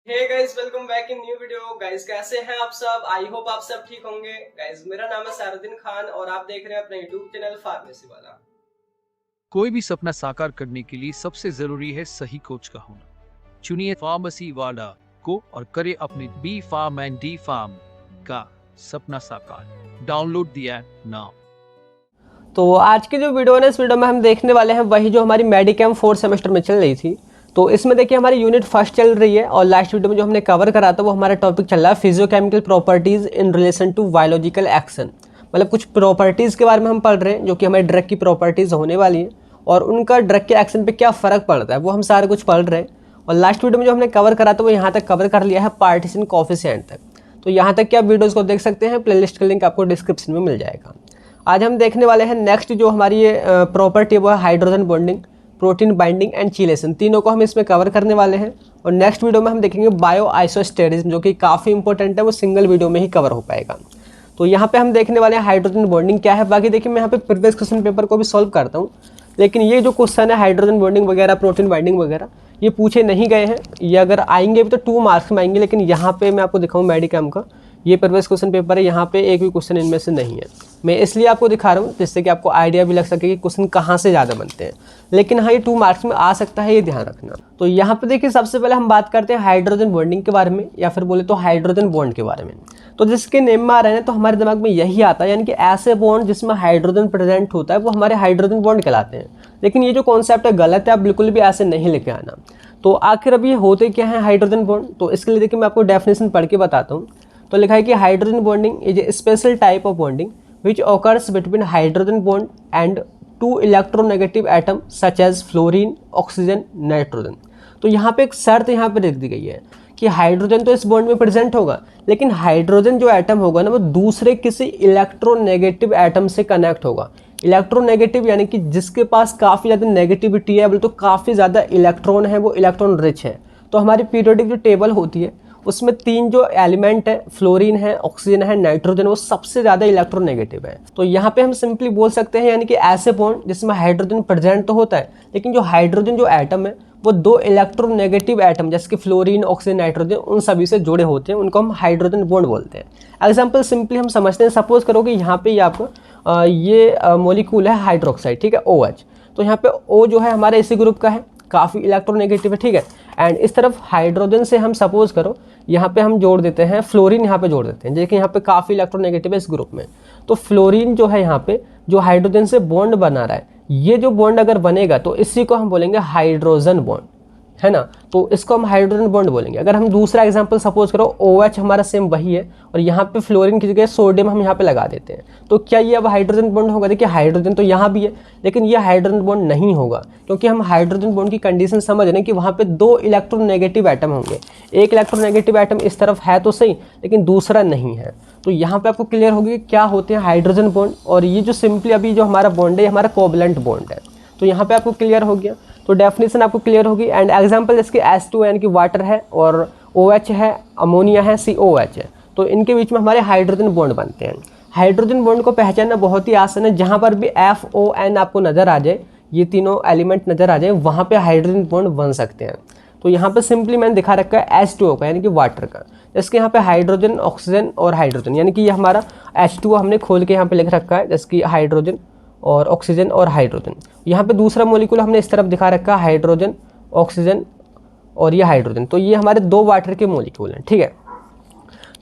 Hey guys, welcome back in new video. Guys कैसे हैं आप सब? आई होप आप सब ठीक होंगे। गाइस मेरा नाम है सारुद्दीन खान और आप देख रहे हैं अपना यूट्यूब चैनल फार्मेसी वाला। कोई भी सपना साकार करने के लिए सबसे जरूरी है सही कोच का होना। चुनिए फार्मेसी वाला को और करे अपने B form and D form का सपना साकार। Download the app now. तो आज की जो वीडियो है ना, इस वीडियो में हम देखने वाले हैं वही जो हमारी मेडिकेम 4th सेमेस्टर में चल रही थी। तो इसमें देखिए हमारी यूनिट फर्स्ट चल रही है और लास्ट वीडियो में जो हमने कवर करा था वो हमारा टॉपिक चल रहा है physicochemical properties in relation to biological action. मतलब कुछ प्रॉपर्टीज़ के बारे में हम पढ़ रहे हैं जो कि हमारे ड्रग की प्रॉपर्टीज़ होने वाली हैं और उनका ड्रग के एक्शन पे क्या फ़र्क पड़ता है वो हम सारा कुछ पढ़ रहे हैं। और लास्ट वीडियो में जो हमने कवर करा था वो यहाँ तक कवर कर लिया है पार्टीशन कोएफिशिएंट तक। तो यहाँ तक के आप वीडियोज़ को देख सकते हैं, प्लेलिस्ट का लिंक आपको डिस्क्रिप्शन में मिल जाएगा। आज हम देखने वाले हैं नेक्स्ट जो हमारी ये प्रॉपर्टी है वो है hydrogen bonding, protein binding and chelation. तीनों को हम इसमें कवर करने वाले हैं। और नेक्स्ट वीडियो में हम देखेंगे बायो आइसोस्टेरिज्म, जो कि काफ़ी इंपॉर्टेंट है, वो सिंगल वीडियो में ही कवर हो पाएगा। तो यहाँ पे हम देखने वाले हैं हाइड्रोजन बॉन्डिंग क्या है। बाकी देखिए मैं यहाँ पे प्रीवियस क्वेश्चन पेपर को भी सॉल्व करता हूँ, लेकिन ये जो क्वेश्चन है हाइड्रोजन बॉन्डिंग वगैरह, प्रोटीन बाइंडिंग वगैरह, ये पूछे नहीं गए हैं। ये अगर आएंगे भी तो 2 मार्क्स में आएंगे, लेकिन यहाँ पे मैं आपको दिखाऊँ मेडिकम का ये प्रीवियस क्वेश्चन पेपर है, यहाँ पे एक भी क्वेश्चन इनमें से नहीं है। मैं इसलिए आपको दिखा रहा हूँ जिससे कि आपको आइडिया भी लग सके कि क्वेश्चन कहाँ से ज़्यादा बनते हैं। लेकिन हाँ, ये 2 मार्क्स में आ सकता है, ये ध्यान रखना। तो यहाँ पे देखिए सबसे पहले हम बात करते हैं हाइड्रोजन बॉन्डिंग के बारे में, या फिर बोले तो हाइड्रोजन बॉन्ड के बारे में। तो जिसके नेम में आ रहे हैं तो हमारे दिमाग में यही आता है, यानी कि ऐसे बॉन्ड जिसमें हाइड्रोजन प्रेजेंट होता है वो हमारे हाइड्रोजन बॉन्ड कहलाते हैं। लेकिन ये जो कॉन्सेप्ट है गलत है, आप बिल्कुल भी ऐसे नहीं लेके आना। तो आखिर अब ये होते क्या है हाइड्रोजन बॉन्ड? तो इसके लिए देखिए मैं आपको डेफिनेशन पढ़ के बताता हूँ। तो लिखा है कि hydrogen bonding is a special type of bonding which occurs between hydrogen bond and 2 electronegative atom such as fluorine, oxygen, nitrogen. तो यहाँ पे एक शर्त यहाँ पे लिख दी गई है कि हाइड्रोजन तो इस बॉन्ड में प्रेजेंट होगा, लेकिन हाइड्रोजन जो एटम होगा ना वो दूसरे किसी इलेक्ट्रोनेगेटिव एटम से कनेक्ट होगा। इलेक्ट्रोनेगेटिव यानी कि जिसके पास काफ़ी ज़्यादा नेगेटिविटी है, बोले तो काफ़ी ज़्यादा इलेक्ट्रॉन है, वो इलेक्ट्रॉन रिच है। तो हमारी पीरियोडिक जो टेबल होती है उसमें 3 जो एलिमेंट है, फ्लोरीन है, ऑक्सीजन है, नाइट्रोजन, वो सबसे ज़्यादा इलेक्ट्रोनेगेटिव है। तो यहाँ पे हम सिंपली बोल सकते हैं यानी कि ऐसे बॉन्ड जिसमें हाइड्रोजन प्रेजेंट तो होता है, लेकिन जो हाइड्रोजन जो एटम है वो 2 इलेक्ट्रोनेगेटिव एटम जैसे कि फ्लोरीन, ऑक्सीजन, नाइट्रोजन, उन सभी से जुड़े होते हैं, उनको हम हाइड्रोजन बॉन्ड बोलते हैं। एग्जाम्पल सिंपली हम समझते हैं, सपोज करो कि यहाँ पे ये आपको ये मॉलिक्यूल है हाइड्रोक्साइड, ठीक है, OH। तो यहाँ पे O जो है हमारे इसी ग्रुप का है, काफ़ी इलेक्ट्रोनेगेटिव है, ठीक है। एंड इस तरफ हाइड्रोजन से हम सपोज करो यहाँ पे हम जोड़ देते हैं फ्लोरीन, यहाँ पे जोड़ देते हैं, देखिए यहाँ पे काफ़ी इलेक्ट्रोनेगेटिव है इस ग्रुप में। तो फ्लोरीन जो है यहाँ पे जो हाइड्रोजन से बॉन्ड बना रहा है, ये जो बॉन्ड अगर बनेगा तो इसी को हम बोलेंगे हाइड्रोजन बॉन्ड, है ना। तो इसको हम हाइड्रोजन बॉन्ड बोलेंगे। अगर हम दूसरा एग्जांपल सपोज करो, OH हमारा सेम वही है और यहाँ पे फ्लोरीन की जगह सोडियम हम यहाँ पे लगा देते हैं, तो क्या ये अब हाइड्रोजन बॉन्ड होगा? देखिए हाइड्रोजन तो यहाँ भी है, लेकिन ये हाइड्रोजन बॉन्ड नहीं होगा, क्योंकि हम हाइड्रोजन बॉन्ड की कंडीशन समझ रहे हैं कि वहाँ पे 2 इलेक्ट्रोनेगेटिव एटम होंगे। एक इलेक्ट्रोनेगेटिव एटम इस तरफ है तो सही, लेकिन दूसरा नहीं है। तो यहाँ पे आपको क्लियर होगी क्या होते हैं हाइड्रोजन बॉन्ड। और ये जो सिंपली अभी जो हमारा बॉन्ड है, हमारा कोवलेंट बॉन्ड है। तो यहाँ पे आपको क्लियर हो गया, तो डेफिनेशन आपको क्लियर होगी। एंड एग्जांपल इसके H2 यानी कि वाटर है और OH है, अमोनिया है, COH है। तो इनके बीच में हमारे हाइड्रोजन बॉन्ड बनते हैं। हाइड्रोजन बॉन्ड को पहचानना बहुत ही आसान है, जहाँ पर भी FON आपको नज़र आ जाए, ये तीनों एलिमेंट नज़र आ जाए, वहाँ पे हाइड्रोजन बॉन्ड बन सकते हैं। तो यहाँ पे सिंपली मैंने दिखा रखा है H2O का, यानी कि वाटर का। इसके यहाँ पे हाइड्रोजन, ऑक्सीजन और हाइड्रोजन, यानी कि ये हमारा H2O हमने खोल के यहाँ पे लिख रखा है, जैसे कि हाइड्रोजन और ऑक्सीजन और हाइड्रोजन। यहाँ पे दूसरा मॉलिक्यूल हमने इस तरफ दिखा रखा है, हाइड्रोजन, ऑक्सीजन और ये हाइड्रोजन। तो ये हमारे 2 वाटर के मॉलिक्यूल हैं, ठीक है।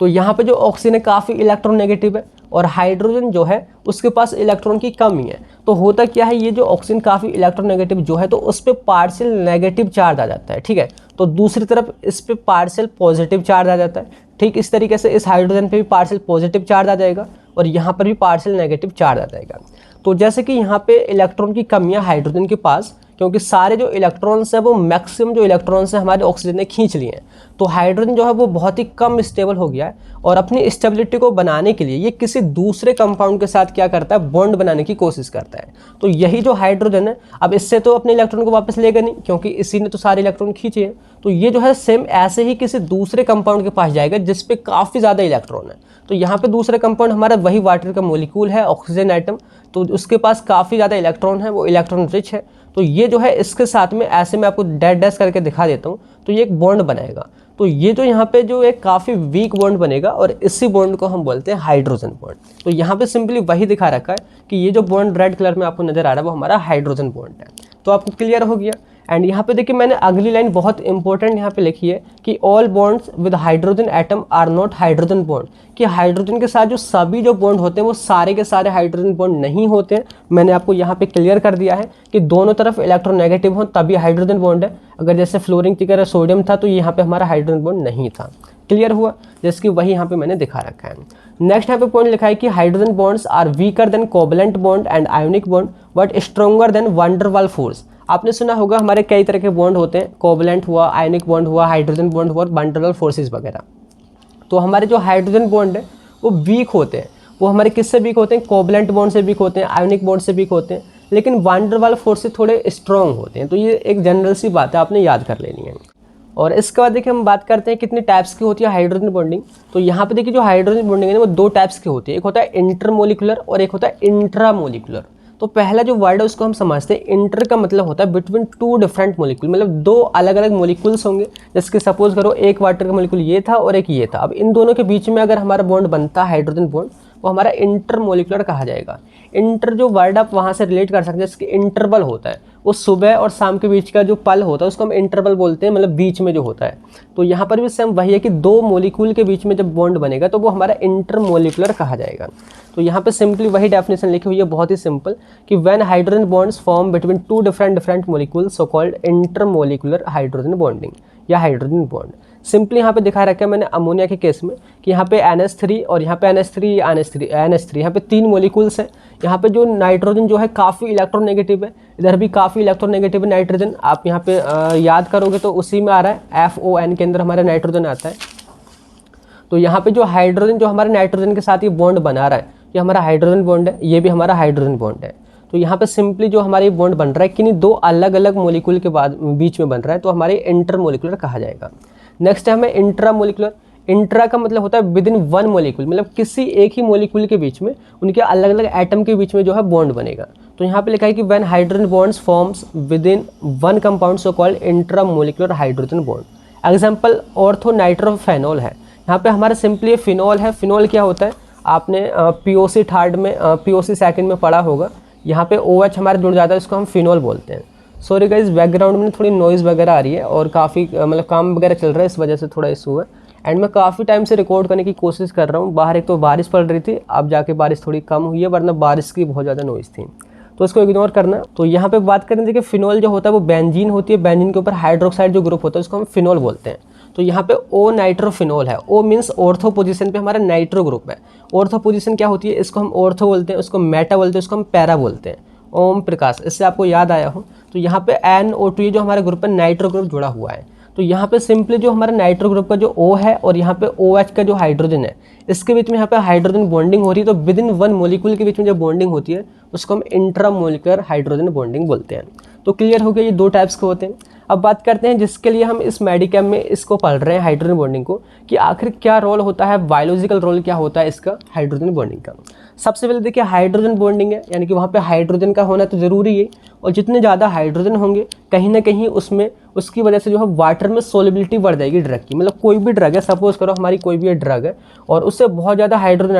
तो यहाँ पे जो ऑक्सीजन है काफ़ी इलेक्ट्रोनेगेटिव है और हाइड्रोजन जो है उसके पास इलेक्ट्रॉन की कमी है। तो होता क्या है, ये जो ऑक्सीजन काफ़ी इलेक्ट्रोनेगेटिव जो है तो उस पर पार्शियल नेगेटिव चार्ज आ जाता है, ठीक है। तो दूसरी तरफ इस पर पार्शियल पॉजिटिव चार्ज आ जाता है। ठीक इस तरीके से इस हाइड्रोजन पे भी पार्शियल पॉजिटिव चार्ज आ जाएगा और यहाँ पर भी पार्शियल नेगेटिव चार्ज आ जाएगा। तो जैसे कि यहाँ पे इलेक्ट्रॉन की कमी है हाइड्रोजन के पास, क्योंकि सारे जो इलेक्ट्रॉन्स हैं वो मैक्सिमम जो इलेक्ट्रॉन्स हैं हमारे ऑक्सीजन ने खींच लिए हैं। तो हाइड्रोजन जो है वो बहुत ही कम स्टेबल हो गया है और अपनी स्टेबिलिटी को बनाने के लिए ये किसी दूसरे कंपाउंड के साथ क्या करता है, बॉन्ड बनाने की कोशिश करता है। तो यही जो हाइड्रोजन है, अब इससे तो अपने इलेक्ट्रॉन को वापस लेगा नहीं, क्योंकि इसी ने तो सारे इलेक्ट्रॉन खींचे हैं। तो ये जो है सेम ऐसे ही किसी दूसरे कंपाउंड के पास जाएगा जिस पे काफ़ी ज़्यादा इलेक्ट्रॉन है। तो यहाँ पे दूसरा कंपाउंड हमारा वही वाटर का मॉलिक्यूल है, ऑक्सीजन एटम, तो उसके पास काफ़ी ज़्यादा इलेक्ट्रॉन है, वो इलेक्ट्रॉन रिच है। तो ये जो है इसके साथ में ऐसे मैं आपको डैश डैश करके दिखा देता हूँ, तो ये एक बॉन्ड बनाएगा। तो ये जो यहाँ पे जो एक काफ़ी वीक बॉन्ड बनेगा और इसी बॉन्ड को हम बोलते हैं हाइड्रोजन बॉन्ड। तो यहाँ पे सिंपली वही दिखा रखा है कि ये जो बॉन्ड रेड कलर में आपको नजर आ रहा है वो हमारा हाइड्रोजन बॉन्ड है। तो आपको क्लियर हो गया। एंड यहाँ पे देखिए मैंने अगली लाइन बहुत इंपॉर्टेंट यहाँ पे लिखी है कि all bonds with hydrogen atom are not hydrogen bond, कि हाइड्रोजन के साथ जो सभी जो बॉन्ड होते हैं वो सारे के सारे हाइड्रोजन बॉन्ड नहीं होते हैं। मैंने आपको यहाँ पे क्लियर कर दिया है कि दोनों तरफ इलेक्ट्रोनेगेटिव हो तभी हाइड्रोजन बॉन्ड है। अगर जैसे फ्लोरीन की तरह सोडियम था तो यहाँ पे हमारा हाइड्रोजन बॉन्ड नहीं था। क्लियर हुआ, जैसे कि वही यहाँ पे मैंने दिखा रखा है। नेक्स्ट यहाँ पे पॉइंट लिखा है कि hydrogen bonds are weaker than covalent bond and ionic bond but stronger than van der Waal force. आपने सुना होगा हमारे कई तरह के बॉन्ड होते हैं, कोवलेंट हुआ, आयनिक बॉन्ड हुआ, हाइड्रोजन बॉन्ड हुआ और वैन डर वाल फोर्सेस वगैरह। तो हमारे जो हाइड्रोजन बॉन्ड है वो वीक होते हैं। वो हमारे किससे वीक होते हैं? कोवलेंट बॉन्ड से वीक होते हैं, आयोनिक बॉन्ड से वीक होते हैं, लेकिन वैन डर वाल फोर्स से थोड़े स्ट्रॉन्ग होते हैं। तो ये एक जनरल सी बात है, आपने याद कर लेनी है। और इसके बाद देखिए हम बात करते हैं कितनी टाइप्स की होती है हाइड्रोजन बॉन्डिंग। तो यहाँ पे देखिए जो हाइड्रोजन बॉन्डिंग है वो दो टाइप्स की होती है, एक होता है इंटरमोलिकुलर और एक होता है इंट्रामोलिकुलर। तो पहला जो वर्ड है उसको हम समझते हैं। इंटर का मतलब होता है बिटवीन टू डिफरेंट मोलिक्यूल, मतलब दो अलग अलग मोलिक्यूल्स होंगे। जैसे कि सपोज करो एक वाटर का मोलिक्यूल ये था और एक ये था। अब इन दोनों के बीच में अगर हमारा बॉन्ड बनता है हाइड्रोजन बॉन्ड, वो हमारा इंटरमोलिकुलर कहा जाएगा। इंटर जो वर्ड आप वहाँ से रिलेट कर सकते हैं, जैसे कि इंटरवल होता है, वो सुबह और शाम के बीच का जो पल होता है उसको हम इंटरवल बोलते हैं, मतलब बीच में जो होता है। तो यहाँ पर भी सेम वही है कि दो मोलिक्यूल के बीच में जब बॉन्ड बनेगा तो वो हमारा इंटरमोलिकुलर कहा जाएगा। तो यहाँ पे सिंपली वही डेफिनेशन लिखी हुई है, बहुत ही सिंपल, कि when hydrogen bonds form between two different molecules so called intermolecular hydrogen bonding या हाइड्रोजन बॉन्ड। सिंपली यहाँ पे दिखा रखा है मैंने अमोनिया के केस में कि यहाँ पे NH3 और यहाँ पे NH3 यहाँ पे तीन मोलिक्यूल्स हैं। यहाँ पे जो नाइट्रोजन जो है काफ़ी इलेक्ट्रोनेगेटिव है, इधर भी काफ़ी इलेक्ट्रोनेगेटिव है नाइट्रोजन। आप यहाँ पे याद करोगे तो उसी में आ रहा है, FON के अंदर हमारा नाइट्रोजन आता है। तो यहाँ पे जो हाइड्रोजन जो हमारे नाइट्रोजन के साथ ये बॉन्ड बना रहा है, ये हमारा हाइड्रोजन बॉन्ड है, ये भी हमारा हाइड्रोजन बॉन्ड है। तो यहाँ पे सिंपली जो हमारे बॉन्ड बन रहा है किन्हीं दो अलग अलग मोलिक्यूल के बाद बीच में बन रहा है, तो हमारे इंटरमोलिकुलर कहा जाएगा। नेक्स्ट है हमें इंट्रामोलिकुलर। इंट्रा का मतलब होता है विद इन वन मोलिक्यूल, मतलब किसी एक ही मोलिक्यूल के बीच में उनके अलग अलग एटम के बीच में जो है बॉन्ड बनेगा। तो यहाँ पे लिखा है कि when hydrogen bonds forms within one compound so called intramolecular hydrogen bond. Example ortho nitrophenol है। यहाँ पे हमारा सिंपली फिनॉल है। फिनॉल क्या होता है? आपने POC थर्ड में POC सेकंड में पढ़ा होगा। यहाँ पे OH हमारे जुड़ जाता है, इसको हम फिनॉल बोलते हैं। सॉरी गाइस, बैकग्राउंड में थोड़ी नॉइज़ वगैरह आ रही है और काफ़ी मतलब काम वगैरह चल रहा है, इस वजह से थोड़ा इशू है। एंड मैं काफ़ी टाइम से रिकॉर्ड करने की कोशिश कर रहा हूँ। बाहर एक तो बारिश पड़ रही थी, अब जाके बारिश थोड़ी कम हुई है, वरना बारिश की बहुत ज़्यादा नॉइज़ थी, तो इसको इग्नोर करना। तो यहाँ पे बात करें देखिए फिनॉल जो होता है वो बेंजीन होती है, बेंजीन के ऊपर हाइड्रोक्साइड जो ग्रुप होता है उसको हम फिनॉल बोलते हैं। तो यहाँ पे O नाइट्रोफिनॉल है। O मीन्स ऑर्थो पोजीशन पे हमारा नाइट्रो ग्रुप है। ऑर्थो पोजीशन क्या होती है? इसको हम ऑर्थो बोलते हैं, उसको मेटा बोलते हैं, उसको हम पैरा बोलते हैं। ओम प्रकाश, इससे आपको याद आया हो। तो यहाँ पे NO2 ये जो हमारे ग्रुप है नाइट्रो ग्रुप जुड़ा हुआ है। तो यहाँ पे सिंपली जो हमारा नाइट्रो ग्रुप का जो O है और यहाँ पे OH का जो हाइड्रोजन है, इसके बीच में यहाँ पे हाइड्रोजन बॉन्डिंग हो रही है। तो विद इन वन मोलिक्यूल के बीच में जो बॉन्डिंग होती है उसको हम इंट्रामोलिकुलर हाइड्रोजन बॉन्डिंग बोलते हैं। तो क्लियर हो गया, ये दो टाइप्स के होते हैं। अब बात करते हैं जिसके लिए हम इस मेडिकम में इसको पढ़ रहे हैं हाइड्रोजन बॉन्डिंग को, कि आखिर क्या रोल होता है, बायोलॉजिकल रोल क्या होता है इसका हाइड्रोजन बॉन्डिंग का। सबसे पहले देखिए हाइड्रोजन बॉन्डिंग है, यानी कि वहाँ पे हाइड्रोजन का होना तो ज़रूरी है, और जितने ज़्यादा हाइड्रोजन होंगे कहीं ना कहीं उसमें उसकी वजह से जो है वाटर में सोलिबिलिटी बढ़ जाएगी ड्रग की। मतलब कोई भी ड्रग है, सपोज करो हमारी कोई भी ड्रग है और उससे बहुत ज़्यादा हाइड्रोजन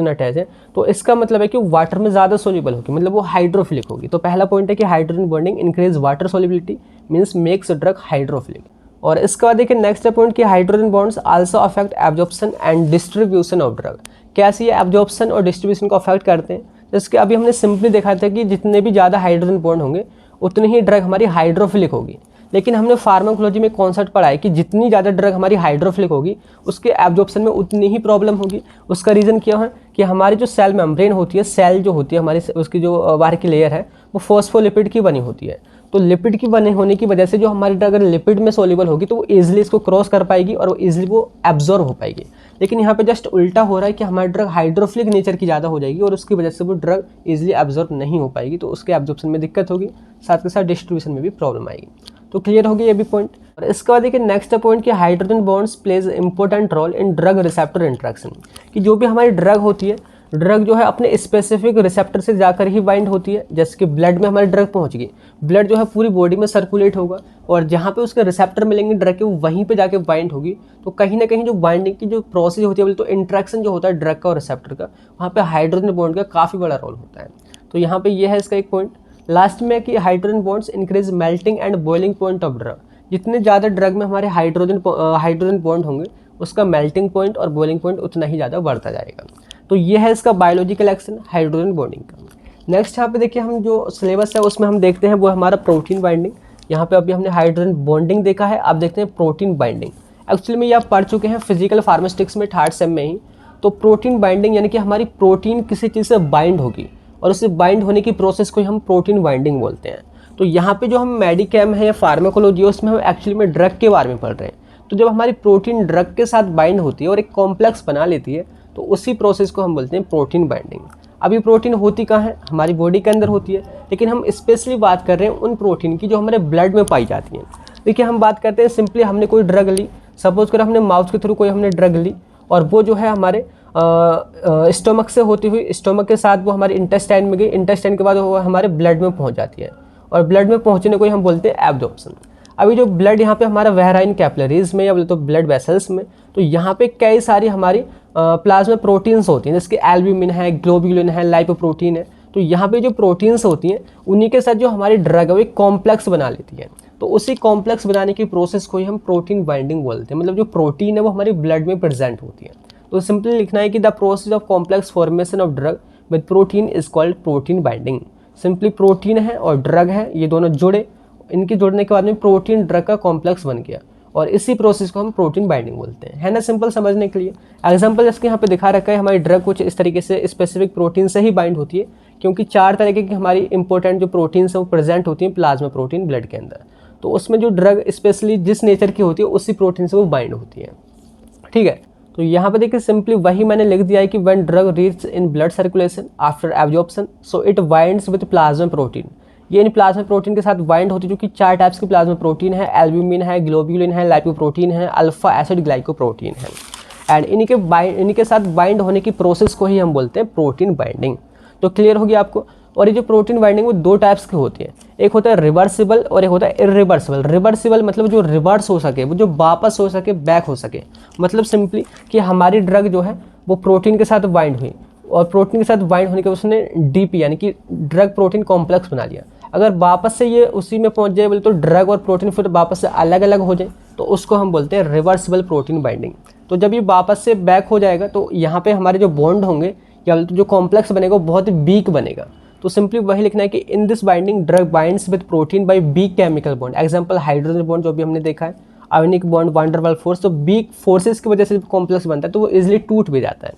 अटैच है, तो इसका मतलब है कि वाटर में ज़्यादा सोल्यूबल होगी, मतलब वो हाइड्रोफिलिक होगी। तो पहला पॉइंट है कि hydrogen bonding increase water solubility means makes drug hydrophilic. और इसके बाद देखिए नेक्स्ट पॉइंट कि hydrogen bonds also affect absorption and distribution of drug. कैसे ये एब्जॉर्प्शन और डिस्ट्रीब्यूशन को अफेक्ट करते हैं? जैसे कि अभी हमने सिंपली देखा था कि जितने भी ज़्यादा हाइड्रोजन बॉन्ड होंगे उतनी ही ड्रग हमारी हाइड्रोफिलिक होगी। लेकिन हमने फार्माकोलॉजी में कॉन्सेप्ट पढ़ा है कि जितनी ज़्यादा ड्रग हमारी हाइड्रोफिलिक होगी उसके एब्जॉर्प्शन में उतनी ही प्रॉब्लम होगी। उसका रीज़न क्या है कि हमारी जो सेल मेम्ब्रेन होती है, सेल जो होती है हमारी, उसकी जो बाहर की लेयर है वो फॉस्फोलिपिड की बनी होती है। तो लिपिड की बने होने की वजह से जो हमारी ड्रग अगर लिपिड में सोल्यूबल होगी तो वो ईजिली इसको क्रॉस कर पाएगी और वो ईजिली वो एब्जॉर्ब हो पाएगी। लेकिन यहाँ पे जस्ट उल्टा हो रहा है कि हमारी ड्रग हाइड्रोफिलिक नेचर की ज़्यादा हो जाएगी और उसकी वजह से वो ड्रग ईजिली एब्जॉर्ब नहीं हो पाएगी, तो उसके एब्जॉर्प्शन में दिक्कत होगी, साथ के साथ डिस्ट्रीब्यूशन में भी प्रॉब्लम आएगी। तो क्लियर होगी ये भी पॉइंट। और इसके बाद देखिए नेक्स्ट पॉइंट कि hydrogen bonds plays important role in drug receptor interaction, कि जो भी हमारी ड्रग होती है ड्रग जो है अपने स्पेसिफिक रिसेप्टर से जाकर ही बाइंड होती है। जैसे कि ब्लड में हमारी ड्रग पहुंच गई, ब्लड जो है पूरी बॉडी में सर्कुलेट होगा और जहाँ पे उसके रिसेप्टर मिलेंगे ड्रग के, वो वहीं पे जाके बाइंड होगी। तो कहीं ना कहीं जो बाइंडिंग की जो प्रोसेस होती है, बोले तो इंट्रैक्शन जो होता है ड्रग का और रिसेप्टर का, वहाँ पे हाइड्रोजन बॉन्ड का काफ़ी बड़ा रोल होता है। तो यहाँ पे ये है इसका एक पॉइंट। लास्ट में कि hydrogen bonds increase melting and boiling point of drug. जितने ज़्यादा ड्रग में हमारे हाइड्रोजन बॉन्ड होंगे, उसका मेल्टिंग पॉइंट और बॉइलिंग पॉइंट उतना ही ज़्यादा बढ़ता जाएगा। तो ये है इसका बायोलॉजिकल एक्शन हाइड्रोजन बॉन्डिंग का। नेक्स्ट यहाँ पे देखिए, हम जो सिलेबस है उसमें हम देखते हैं वो हमारा प्रोटीन बाइंडिंग। यहाँ पे अभी हमने हाइड्रोजन बॉन्डिंग देखा है, अब देखते हैं प्रोटीन बाइंडिंग। एक्चुअली में ये आप पढ़ चुके हैं फिजिकल फार्मास्यूटिक्स में 3rd सेम में ही। तो प्रोटीन बाइंडिंग यानी कि हमारी प्रोटीन किसी चीज़ से बाइंड होगी और उससे बाइंड होने की प्रोसेस को ही हम प्रोटीन बाइंडिंग बोलते हैं। तो यहाँ पे जो हम मेडिकेम है या फार्माकोलॉजी है, उसमें हम एक्चुअली में ड्रग के बारे में पढ़ रहे हैं। तो जब हमारी प्रोटीन ड्रग के साथ बाइंड होती है और एक कॉम्प्लेक्स बना लेती है, तो उसी प्रोसेस को हम बोलते हैं प्रोटीन बाइंडिंग। अभी प्रोटीन होती कहाँ है? हमारी बॉडी के अंदर होती है, लेकिन हम स्पेशली बात कर रहे हैं उन प्रोटीन की जो हमारे ब्लड में पाई जाती हैं। देखिए, हम बात करते हैं सिंपली, हमने कोई ड्रग ली, सपोज करो हमने माउथ के थ्रू कोई हमने ड्रग ली और वो जो है हमारे स्टोमक से होती हुई, स्टोमक के साथ वो हमारे इंटेस्टाइन में गई, इंटेस्टाइन के बाद वो हमारे ब्लड में पहुँच जाती है और ब्लड में पहुँचने को ही हम बोलते हैं एब्जॉर्प्शन। अभी जो ब्लड यहाँ पे हमारा बह रहा है इन कैपिलरीज में या बोले तो ब्लड वेसल्स में, तो यहाँ पे कई सारी हमारी प्लाज्मा प्रोटीन्स होती हैं, जैसे एल्ब्यूमिन है, ग्लोब्यूलिन है, लाइपोप्रोटीन है। तो यहाँ पे जो प्रोटीन्स होती हैं उन्हीं के साथ जो हमारी ड्रग है वो एक कॉम्प्लेक्स बना लेती है। तो उसी कॉम्प्लेक्स बनाने की प्रोसेस को ही हम प्रोटीन बाइंडिंग बोलते हैं। मतलब जो प्रोटीन है वो हमारी ब्लड में प्रेजेंट होती है। तो सिंपली लिखना है कि the process of complex formation of drug with protein is called protein binding. Simply protein है और ड्रग है, ये दोनों जुड़े, इनके जुड़ने के बाद में प्रोटीन ड्रग का कॉम्प्लेक्स बन गया और इसी प्रोसेस को हम प्रोटीन बाइंडिंग बोलते हैं। है ना सिंपल समझने के लिए। एग्जांपल जैसे यहाँ पे दिखा रखा है, हमारी ड्रग कुछ इस तरीके से स्पेसिफिक प्रोटीन से ही बाइंड होती है, क्योंकि 4 तरीके की हमारी इंपॉर्टेंट जो प्रोटीन्स हैं वो प्रेजेंट होती हैं प्लाज्मा प्रोटीन ब्लड के अंदर। तो उसमें जो ड्रग स्पेशली जिस नेचर की होती है उसी प्रोटीन से वो बाइंड होती है। ठीक है, तो यहाँ पे देखिए सिंपली वही मैंने लिख दिया है कि when drug reach in blood circulation after absorption so it binds with plasma protein. ये इन प्लाज्मा प्रोटीन के साथ बाइंड होती है, जो कि 4 टाइप्स की प्लाज्मा प्रोटीन है, एल्ब्यूमिन है, ग्लोब्यूलिन है, लाइपोप्रोटीन है, अल्फा एसिड ग्लाइकोप्रोटीन है। एंड इन्हीं के साथ बाइंड होने की प्रोसेस को ही हम बोलते हैं प्रोटीन बाइंडिंग। तो क्लियर हो गया आपको। और ये जो प्रोटीन बाइंडिंग वो 2 टाइप्स की होती है, एक होता है रिवर्सिबल और एक होता है इरिवर्सिबल। रिवर्सिबल मतलब जो रिवर्स हो सके, वो जो वापस हो सके, बैक हो सके। मतलब सिंपली कि हमारी ड्रग जो है वो प्रोटीन के साथ बाइंड हुई और प्रोटीन के साथ बाइंड होने के उसने डीपी यानी कि ड्रग प्रोटीन कॉम्प्लेक्स बना लिया। अगर वापस से ये उसी में पहुंच जाए बोले तो ड्रग और प्रोटीन फिर वापस से अलग अलग हो जाए, तो उसको हम बोलते हैं रिवर्सिबल प्रोटीन बाइंडिंग। तो जब ये वापस से बैक हो जाएगा तो यहाँ पे हमारे जो बॉन्ड होंगे या तो जो कॉम्प्लेक्स बनेगा वो बहुत ही वीक बनेगा। तो सिंपली वही लिखना है कि in this binding drug binds with protein by weak chemical bond. Example hydrogen bond जो भी हमने देखा है, ionic bond, van der Waals force. तो वीक फोर्सेस की वजह से कॉम्प्लेक्स बनता है तो वो इजिली टूट भी जाता है।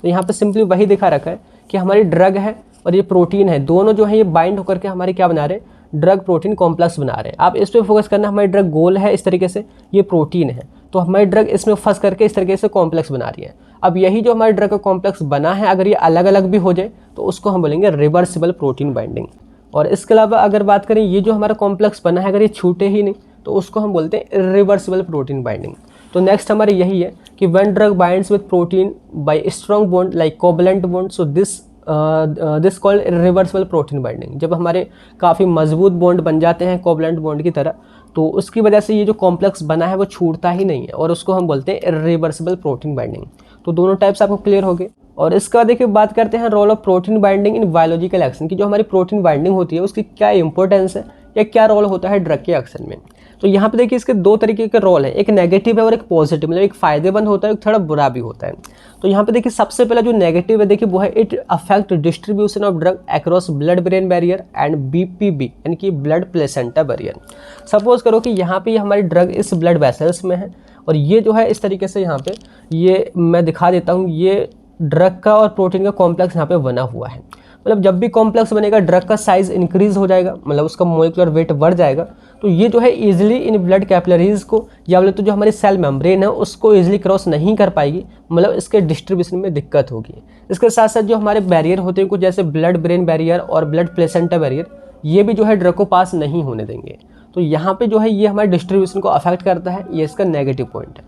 तो यहाँ पे सिंपली वही दिखा रखा है कि हमारी ड्रग है और ये प्रोटीन है, दोनों जो है ये बाइंड होकर के हमारे क्या बना रहे हैं, ड्रग प्रोटीन कॉम्प्लेक्स बना रहे हैं। आप इस पर फोकस करना, हमारी ड्रग गोल है इस तरीके से, ये प्रोटीन है, तो हमारी ड्रग इसमें फंस करके इस तरीके से कॉम्प्लेक्स बना रही है। अब यही जो हमारी ड्रग का कॉम्प्लेक्स बना है, अगर ये अलग अलग भी हो जाए तो उसको हम बोलेंगे रिवर्सिबल प्रोटीन बाइंडिंग। और इसके अलावा अगर बात करें, ये जो हमारा कॉम्प्लेक्स बना है अगर ये छूटे ही नहीं तो उसको हम बोलते हैं इरिवर्सिबल प्रोटीन बाइंडिंग। तो नेक्स्ट हमारे यही है कि when drug binds with protein bye strong bond like covalent bond, so this called reversible protein binding. जब हमारे काफ़ी मजबूत बॉन्ड बन जाते हैं कोवैलेंट बॉन्ड की तरह, तो उसकी वजह से ये जो कॉम्प्लेक्स बना है वो छूटता ही नहीं है और उसको हम बोलते हैं रिवर्सिबल प्रोटीन बाइंडिंग। तो दोनों टाइप्स आपको क्लियर हो गए। और इसके बाद देखिए बात करते हैं role of protein binding in biological action की। जो हमारी प्रोटीन बाइंडिंग होती है उसकी क्या इंपॉर्टेंस है या क्या रोल होता है ड्रग के एक्शन में। तो यहाँ पे देखिए इसके 2 तरीके के रोल है, एक नेगेटिव है और एक पॉजिटिव। मतलब एक फायदेमंद होता है, एक थोड़ा बुरा भी होता है। तो यहाँ पे देखिए सबसे पहला जो नेगेटिव है देखिए वो है it affect distribution of drug across blood brain barrier and BPB यानी कि ब्लड प्लेसेंटा बैरियर। सपोज करो कि यहाँ पे हमारी ड्रग इस ब्लड वेसल्स में है और ये जो है इस तरीके से यहाँ पे ये मैं दिखा देता हूँ, ये ड्रग का और प्रोटीन का कॉम्प्लेक्स यहाँ पे बना हुआ है। मतलब जब भी कॉम्प्लेक्स बनेगा ड्रग का साइज इंक्रीज हो जाएगा, मतलब उसका मोलिकुलर वेट बढ़ जाएगा। तो ये जो है इजीली इन ब्लड कैपिलरीज को या बोले तो जो हमारी सेल मेम्ब्रेन है उसको इजीली क्रॉस नहीं कर पाएगी, मतलब इसके डिस्ट्रीब्यूशन में दिक्कत होगी। इसके साथ साथ जो हमारे बैरियर होते हैं कुछ जैसे ब्लड ब्रेन बैरियर और ब्लड प्लेसेंटा बैरियर, ये भी जो है ड्रग को पास नहीं होने देंगे। तो यहाँ पे जो है ये हमारे डिस्ट्रीब्यूशन को अफेक्ट करता है, ये इसका नेगेटिव पॉइंट है।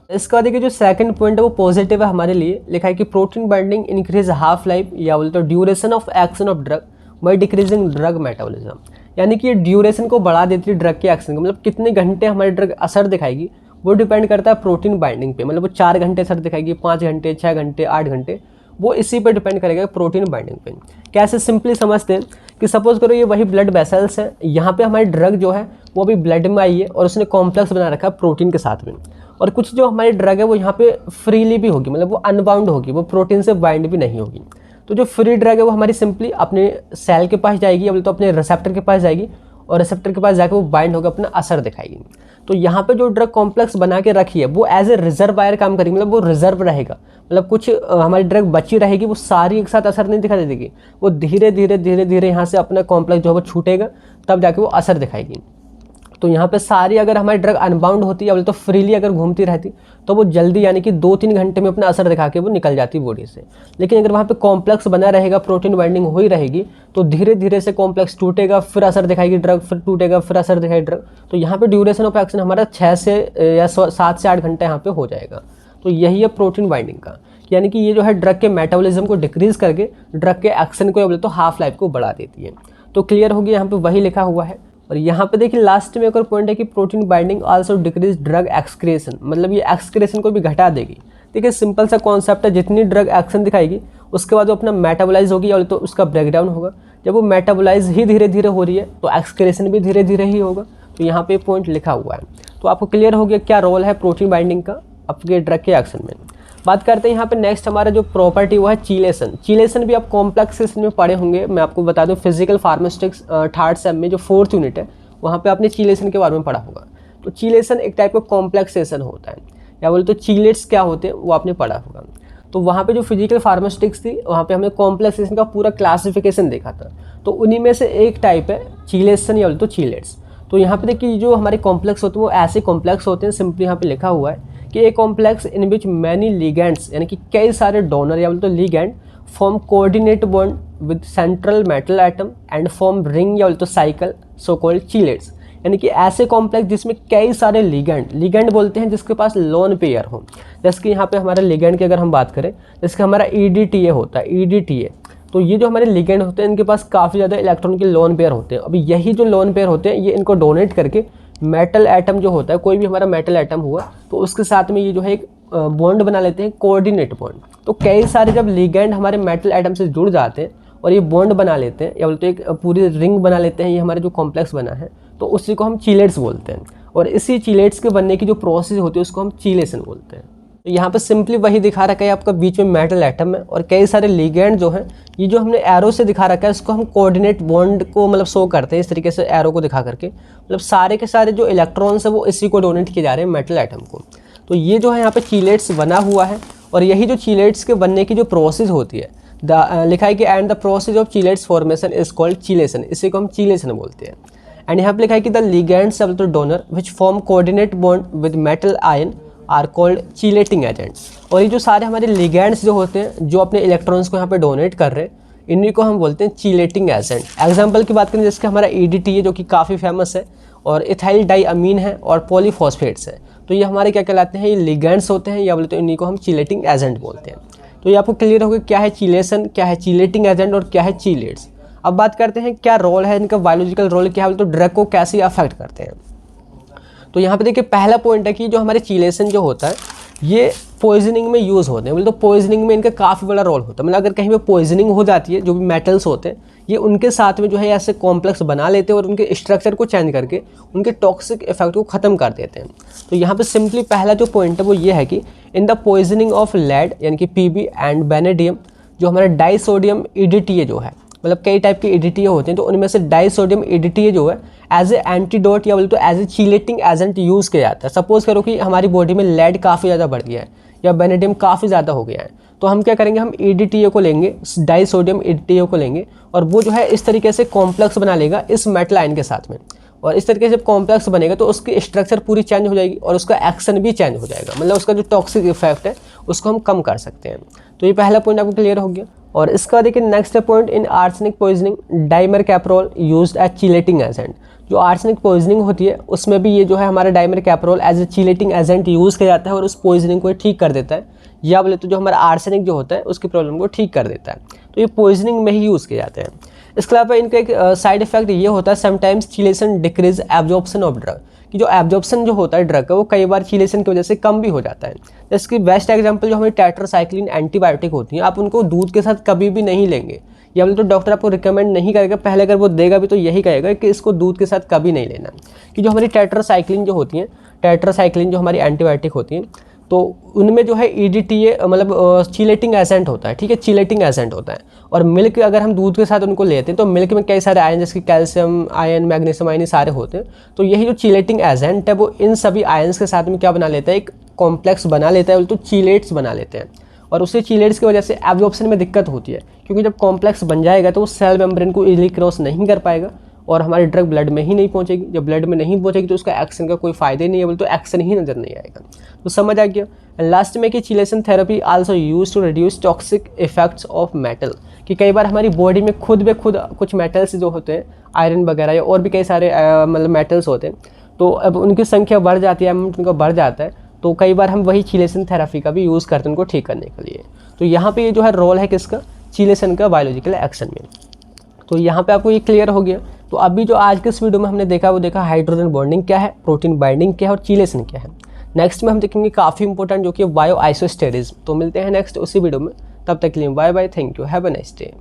इसके बाद देखिए जो सेकंड पॉइंट है वो पॉजिटिव है हमारे लिए, लिखा है कि protein binding increase half life या बोलते तो duration of action of drug by decreasing drug metabolism, यानी कि ये ड्यूरेशन को बढ़ा देती है ड्रग के एक्शन को, मतलब कितने घंटे हमारी ड्रग असर दिखाएगी वो डिपेंड करता है प्रोटीन बाइंडिंग पे, मतलब वो 4 घंटे असर दिखाएगी, 5 घंटे, 6 घंटे, 8 घंटे, वो इसी पे डिपेंड करेगा प्रोटीन बाइंडिंग पे। कैसे सिंपली समझते हैं कि सपोज करो ये वही ब्लड वेसल्स है, यहाँ पे हमारी ड्रग जो है वो अभी ब्लड में आई है और उसने कॉम्प्लेक्स बना रखा है प्रोटीन के साथ में, और कुछ जो हमारी ड्रग है वो यहाँ पे फ्रीली भी होगी, मतलब वो अनबाउंड होगी, वो प्रोटीन से बाइंड भी नहीं होगी। तो जो फ्री ड्रग है वो हमारी सिंपली अपने सेल के पास जाएगी या बोले तो अपने रिसेप्टर के पास जाएगी और रिसेप्टर के पास जाकर वो बाइंड होकर अपना असर दिखाएगी। तो यहाँ पे जो ड्रग कॉम्प्लेक्स बना के रखी है वो एज ए रिजर्वायर काम करेगी, मतलब वो रिजर्व रहेगा, मतलब कुछ हमारी ड्रग बची रहेगी, वो सारी एक साथ असर नहीं दिखा देगी, वो धीरे धीरे यहाँ से अपना कॉम्प्लेक्स जो है वो छूटेगा तब जाके वो असर दिखाएगी। तो यहाँ पे सारी अगर हमारी ड्रग अनबाउंड होती है या तो फ्रीली अगर घूमती रहती तो वो जल्दी यानी कि 2-3 घंटे में अपना असर दिखा के वो निकल जाती बॉडी से। लेकिन अगर वहाँ पे कॉम्प्लेक्स बना रहेगा, प्रोटीन बाइंडिंग हुई रहेगी, तो धीरे धीरे से कॉम्प्लेक्स टूटेगा, फिर असर दिखाएगी ड्रग, फिर टूटेगा, फिर असर दिखाएगी ड्रग। तो यहाँ पे ड्यूरेशन ऑफ एक्शन हमारा 6 से या 7 से 8 घंटे यहाँ पे हो जाएगा। तो यही है प्रोटीन बाइंडिंग का, यानी कि ये जो है ड्रग के मेटाबॉलिज्म को डिक्रीज करके ड्रग के एक्शन को बोले तो हाफ लाइफ को बढ़ा देती है। तो क्लियर होगी, यहाँ पे वही लिखा हुआ है। और यहाँ पे देखिए लास्ट में एक और पॉइंट है कि protein binding also decrease drug excretion, मतलब ये एक्सक्रेशन को भी घटा देगी। देखिए सिंपल सा कॉन्सेप्ट है, जितनी ड्रग एक्शन दिखाएगी उसके बाद वो अपना मेटाबोलाइज होगी या तो उसका ब्रेकडाउन होगा। जब वो मेटाबोलाइज ही धीरे धीरे हो रही है तो एक्सक्रेशन भी धीरे धीरे ही होगा। तो यहाँ पे पॉइंट लिखा हुआ है। तो आपको क्लियर हो गया क्या रोल है प्रोटीन बाइंडिंग का आपके ड्रग के एक्शन में। बात करते हैं यहाँ पे नेक्स्ट हमारा जो प्रॉपर्टी वो है चीलेशन। चीलेशन भी आप कॉम्प्लेक्सेशन में पढ़े होंगे, मैं आपको बता दूं फिजिकल फार्मास्यूटिक्स 3rd सेम में जो 4th यूनिट है वहाँ पे आपने चीलेशन के बारे में पढ़ा होगा। तो चीलेशन एक टाइप का कॉम्प्लेक्सेशन होता है, या बोले तो चीलेट्स क्या होते हैं वो आपने पढ़ा होगा। तो वहाँ पे जो फिजिकल फार्मास्यूटिक्स थी वहाँ पे हमने कॉम्प्लेक्सेशन का पूरा क्लासिफिकेशन देखा था। तो उन्हीं में से एक टाइप है चीलेशन या बोले तो चीलेट्स। तो यहाँ पे देखिए जो हमारे कॉम्प्लेक्स होते हैं वो ऐसे कॉम्प्लेक्स होते हैं, सिंपली यहाँ पे लिखा हुआ है कि a complex in which many ligands, यानी कि कई सारे डोनर या बोले तो ligand form coordinate bond with central metal atom and form ring या बोले तो साइकिल सो कॉल्ड चीलेट्स, यानी कि ऐसे कॉम्प्लेक्स जिसमें कई सारे लिगेंड बोलते हैं जिसके पास लोन पेयर हो। जैसे कि यहाँ पे हमारे लिगेंड की अगर हम बात करें, जैसे हमारा EDTA होता है, EDTA, तो ये जो हमारे लिगेंड होते हैं इनके पास काफ़ी ज़्यादा इलेक्ट्रॉन के लोन पेयर होते हैं। अभी यही जो लोन पेयर होते हैं ये इनको डोनेट करके मेटल एटम जो होता है, कोई भी हमारा मेटल एटम हुआ तो उसके साथ में ये जो है एक बॉन्ड बना लेते हैं, कोऑर्डिनेट बॉन्ड। तो कई सारे जब लिगेंड हमारे मेटल एटम से जुड़ जाते हैं और ये बॉन्ड बना लेते हैं या बोलते एक पूरी रिंग बना लेते हैं, ये हमारे जो कॉम्प्लेक्स बना है, तो उसी को हम चीलेट्स बोलते हैं। और इसी चीलेट्स के बनने की जो प्रोसेस होती है उसको हम चीलेशन बोलते हैं। तो यहाँ पे सिंपली वही दिखा रखा है आपका, बीच में मेटल एटम है और कई सारे लिगेंड जो हैं, ये जो हमने एरो से दिखा रखा है इसको हम कोऑर्डिनेट बॉन्ड को मतलब शो करते हैं इस तरीके से एरो को दिखा करके, मतलब सारे के सारे जो इलेक्ट्रॉन्स है वो इसी को डोनेट किए जा रहे हैं मेटल एटम को। तो ये जो है यहाँ पे चीलेट्स बना हुआ है और यही जो चीलेट्स के बनने की जो प्रोसेस होती है लिखा है कि and the process of chelates formation is called chelation, इसी को हम चीलेशन बोलते हैं। एंड यहाँ पे लिखा है कि the ligands of the donor which form coordinate bond with metal ion are called chelating agents. और ये जो सारे हमारे लिगेंड्स जो होते हैं जो अपने इलेक्ट्रॉन्स को यहाँ पे डोनेट कर रहे हैं, इन्हीं को हम बोलते हैं चीलेटिंग एजेंट। एग्जाम्पल की बात करें जैसे हमारा EDTA जो कि काफ़ी फेमस है, और इथाइल डाइअमीन है और पॉलीफॉस्फेट्स है। तो ये हमारे क्या कहलाते हैं, ये लिगेंड्स होते हैं या बोले तो इन्हीं को हम चीलेटिंग एजेंट बोलते हैं। तो ये आपको क्लियर होगा क्या है चीलेशन, क्या है चीलेटिंग एजेंट और क्या है चीलेट्स। अब बात करते हैं क्या रोल है इनका, बायोलॉजिकल रोल क्या है, तो ड्रग को कैसे अफेक्ट करते हैं। तो यहाँ पे देखिए पहला पॉइंट है कि जो हमारे चीलेशन जो होता है ये पॉइजनिंग में यूज़ होते हैं, बोले तो पॉइजनिंग में इनका काफ़ी बड़ा रोल होता है। मतलब अगर कहीं पे पॉइजनिंग हो जाती है, जो भी मेटल्स होते हैं ये उनके साथ में जो है ऐसे कॉम्प्लेक्स बना लेते हैं और उनके स्ट्रक्चर को चेंज करके उनके टॉक्सिक इफेक्ट को ख़त्म कर देते हैं। तो यहाँ पे सिंपली पहला जो पॉइंट है वो ये है कि in the poisoning of lead यानी कि PB एंड बेनेडियम, जो हमारा डाइसोडियम EDTA जो है, मतलब कई टाइप के EDTA होते हैं, तो उनमें से डाइसोडियम EDTA जो है एज ए एंटीडोट या बोले तो as a chelating agent use किया जाता है। सपोज करो कि हमारी बॉडी में लेड काफ़ी ज़्यादा बढ़ गया है या बेनेडियम काफ़ी ज़्यादा हो गया है, तो हम क्या करेंगे, हम EDTA को लेंगे, डाइसोडियम EDTA को लेंगे और वो जो है इस तरीके से कॉम्प्लेक्स बना लेगा इस मेटल आयन के साथ में। और इस तरीके से जब कॉम्प्लेक्स बनेगा तो उसकी स्ट्रक्चर पूरी चेंज हो जाएगी और उसका एक्शन भी चेंज हो जाएगा, मतलब उसका जो टॉक्सिक इफेक्ट है उसको हम कम कर सकते हैं। तो ये पहला पॉइंट आपको क्लियर हो गया। और इसका देखिए next point, in arsenic poisoning dimercaprol used as chelating agent. जो आर्सेनिक पॉइजनिंग होती है उसमें भी ये जो है हमारा dimercaprol as a chelating agent use किया जाता है और उस पॉइजनिंग को ठीक कर देता है, या बोले तो जो हमारा आर्सेनिक जो होता है उसकी प्रॉब्लम को ठीक कर देता है। तो ये पॉइजनिंग में ही यूज़ किए जाते हैं। इसके अलावा इनका एक साइड इफेक्ट ये होता है sometimes chelation decrease absorption of drug, कि जो एब्जॉर्प्शन जो होता है ड्रग का वो कई बार चीलेशन की वजह से कम भी हो जाता है। जैसे कि बेस्ट एग्जांपल जो हमारी टेट्रासाइक्लिन एंटीबायोटिक होती है, आप उनको दूध के साथ कभी भी नहीं लेंगे, या बोले तो डॉक्टर आपको रिकमेंड नहीं करेगा, पहले अगर वो देगा भी तो यही कहेगा कि इसको दूध के साथ कभी नहीं लेना। कि जो हमारी टेट्रासाइक्लिन जो होती है, टेट्रासाइक्लिन जो हमारी एंटीबायोटिक होती है, तो उनमें जो है EDTA मतलब चीलेटिंग एजेंट होता है, ठीक है, चीलेटिंग एजेंट होता है। और मिल्क अगर हम दूध के साथ उनको लेते हैं तो मिल्क में कई सारे आयन जैसे कैल्शियम आयन, मैग्नीशियम आयन सारे होते हैं। तो यही जो चीलेटिंग एजेंट है वो इन सभी आयन्स के साथ में क्या बना लेता है, एक कॉम्प्लेक्स बना लेता है, तो चीलेट्स बना लेते हैं। और उसी चीलेट्स की वजह से एब्जॉर्प्शन में दिक्कत होती है, क्योंकि जब कॉम्प्लेक्स बन जाएगा तो वो सेल मेम्ब्रेन को इजीली क्रॉस नहीं कर पाएगा और हमारी ड्रग ब्लड में ही नहीं पहुंचेगी। जब ब्लड में नहीं पहुंचेगी तो उसका एक्शन का कोई फायदा ही नहीं है, बोले तो एक्शन ही नजर नहीं आएगा। तो समझ आ गया। लास्ट में कि chelation therapy also use to reduce toxic effects of metal, कि कई बार हमारी बॉडी में खुद कुछ मेटल्स जो होते हैं, आयरन वगैरह या और भी कई सारे मतलब मेटल्स होते हैं, तो अब उनकी संख्या बढ़ जाती है, अमाउंट उनका बढ़ जाता है, तो कई बार हम वही चीलेशन थेरेपी का भी यूज़ करते हैं उनको ठीक करने के लिए। तो यहाँ पे ये जो है रोल है किसका, चीलेशन का बायोलॉजिकल एक्शन में। तो यहाँ पे आपको ये क्लियर हो गया। तो अभी जो आज के इस वीडियो में हमने देखा वो देखा हाइड्रोजन बॉन्डिंग क्या है, प्रोटीन बाइंडिंग क्या है और चीलेशन क्या है। नेक्स्ट में हम देखेंगे काफ़ी इंपॉर्टेंट जो कि बायो आइसोस्टेरिज्म। तो मिलते हैं नेक्स्ट उसी वीडियो में, तब तक के लिए bye bye, thank you, have a nice day.